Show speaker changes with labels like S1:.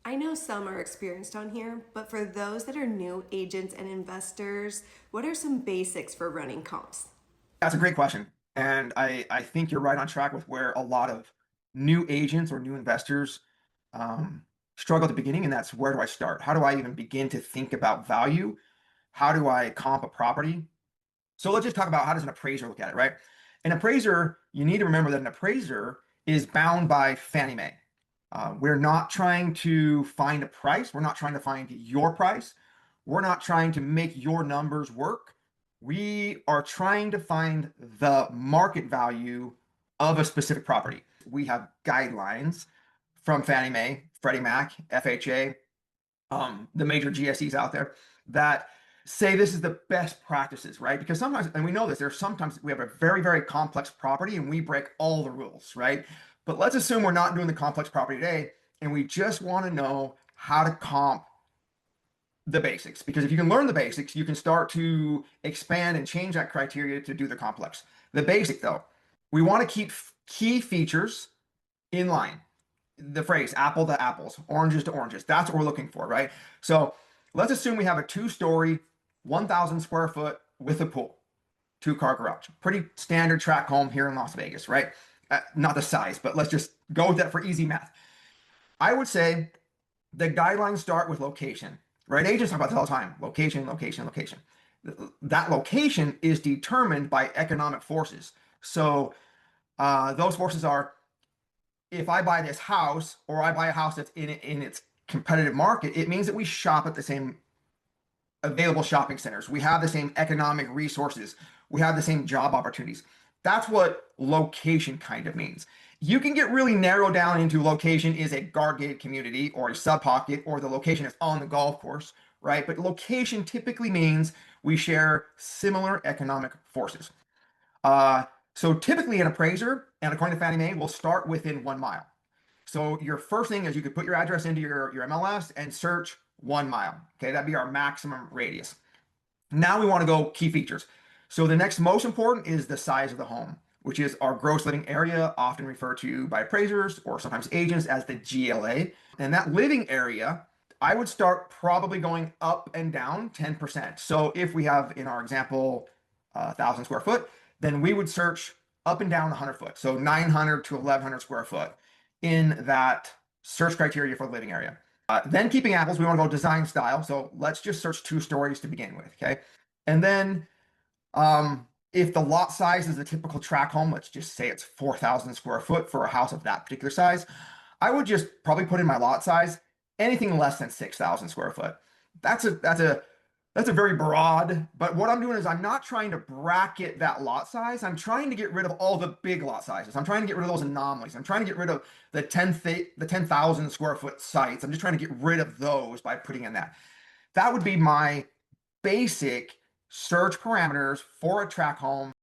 S1: I know some are experienced on here, but for those that are new agents and investors, what are some basics for running comps?
S2: That's a great question. And I think you're right on track with where a lot of new agents or new investors um, struggle at the beginning. And that's, where do I start? How do I even begin to think about value? How do I comp a property? So let's just talk about, how does an appraiser look at it, right? An appraiser, you need to remember that an appraiser is bound by Fannie Mae. We're not trying to find a price. We're not trying to find your price. We're not trying to make your numbers work. We are trying to find the market value of a specific property. We have guidelines from Fannie Mae, Freddie Mac, FHA, the major GSEs out there that say this is the best practices, right? Because sometimes, and we know this, there's sometimes we have a very, very complex property and we break all the rules, right? But let's assume we're not doing the complex property today and we just want to know how to comp the basics. Because if you can learn the basics, you can start to expand and change that criteria to do the complex. The basic, though, we want to keep key features in line. The phrase apple to apples, oranges to oranges. That's what we're looking for, right? So let's assume we have a two-story, 1,000 square foot with a pool, two-car garage. Pretty standard tract home here in Las Vegas, right? Not the size, but let's just go with that for easy math. I would say the guidelines start with location, right? Agents talk about this all the time. Location, location, location. That location is determined by economic forces. So those forces are, if I buy this house or I buy a house that's in its competitive market, it means that we shop at the same available shopping centers. We have the same economic resources. We have the same job opportunities. That's what location kind of means. You can get really narrow down into location is a guard gated community or a sub pocket, or the location is on the golf course, right? But location typically means we share similar economic forces. Uh, so typically an appraiser, and according to Fannie Mae, will start within 1 mile. So your first thing is you could put your address into your MLS and search 1 mile. Okay, that'd be our maximum radius. Now we want to go key features. So the next most important is the size of the home, which is our gross living area, often referred to by appraisers or sometimes agents as the GLA. And that living area, I would start probably going up and down 10%. So if we have, in our example, 1,000 square foot, then we would search up and down 100 foot. So 900 to 1,100 square foot in that search criteria for the living area. Then keeping apples, we want to go design style. So let's just search 2 stories to begin with, okay? And then if the lot size is a typical tract home, let's just say it's 4,000 square foot for a house of that particular size, I would just probably put in my lot size anything less than 6,000 square foot. That's a very broad, but what I'm doing is I'm not trying to bracket that lot size. I'm trying to get rid of all the big lot sizes. I'm trying to get rid of those anomalies. I'm trying to get rid of the 10,000 square foot sites. I'm just trying to get rid of those by putting in that. That would be my basic search parameters for a tract home.